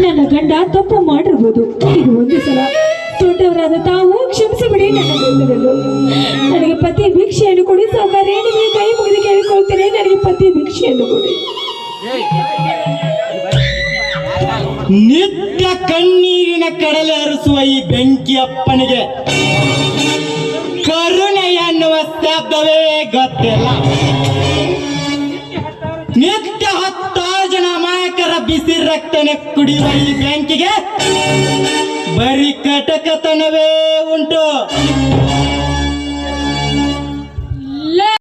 ನನ್ನ ಗಂಡ ತಪ್ಪು ಮಾಡಿರ್ಬೋದು. ಇದು ಒಂದು ಸಲ ದೊಡ್ಡವರಾದ ತಾವು ಕ್ಷಮಿಸಿ ಬಿಡಿ ನನ್ನ ಗಂಡನನ್ನು. ನನಗೆ ಪತಿ ಭಿಕ್ಷೆಯನ್ನು ಕೊಡಿ ಸಾವುಕಾರರೇ, ನಿಮಗೆ ಕೈ ಮುಗಿದು ಕೇಳಿಕೊಳ್ತೇನೆ, ನನಗೆ ಪತಿ ಭಿಕ್ಷೆಯನ್ನು ಕೊಡಿ. ನಿತ್ಯ ಕಣ್ಣೀರಿನ ಕಡಲೆ ಹರಿಸುವ ಈ ಬೆಂಕಿ ಅಪ್ಪನಿಗೆ ಕರುಣೆ ಎನ್ನುವ ಶಬ್ದವೇ ಗೊತ್ತಿಲ್ಲ. ನಿತ್ಯ 10,000 ಜನ ಅಮಾಯಕರ ಬಿಸಿ ರಕ್ತನ ಕುಡಿಯುವ ಈ ಬೆಂಕಿಗೆ ಬರೀ ಕಟಕತನವೇ ಉಂಟು.